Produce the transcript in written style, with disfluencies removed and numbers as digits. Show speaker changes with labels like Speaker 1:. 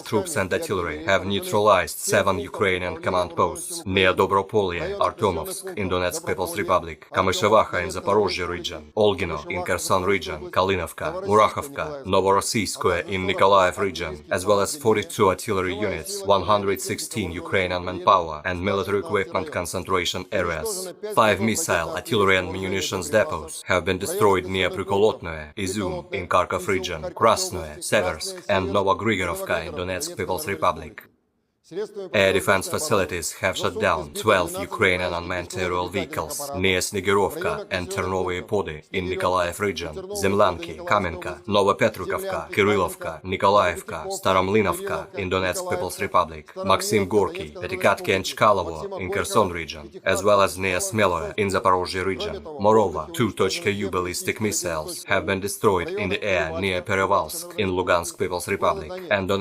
Speaker 1: troops and artillery have neutralized 7 Ukrainian command posts near Dobropolye, Artomovsk in Donetsk People's Republic, Kamyshevacha in Zaporozhye region, Olgino in Kherson region, Kalinovka, Murachovka, Novorossiyskoye in Nikolaev region, as well as 42 artillery units, 116 Ukrainian manpower and military equipment concentration areas. 5 missile, artillery and munitions depots have been destroyed near Prikolotnoye, Izum in Kharkov region, Krasnoye, Seversk and Novogrigorovka in Donetsk People's Republic. Air defense facilities have shut down 12 Ukrainian unmanned aerial vehicles near Snigirovka and Ternovye Pody in Nikolaev region, Zemlyanki, Kamenka, Novopetrukovka, Kirillovka, Nikolaevka, Staromlinovka in Donetsk People's Republic, Maxim Gorky, Petikatki and Chkalovo in Kherson region, as well as near Smeloe in Zaporozhye region. Moreover, 2.U ballistic missiles have been destroyed in the air near Perevalsk in Lugansk People's Republic and Donetsk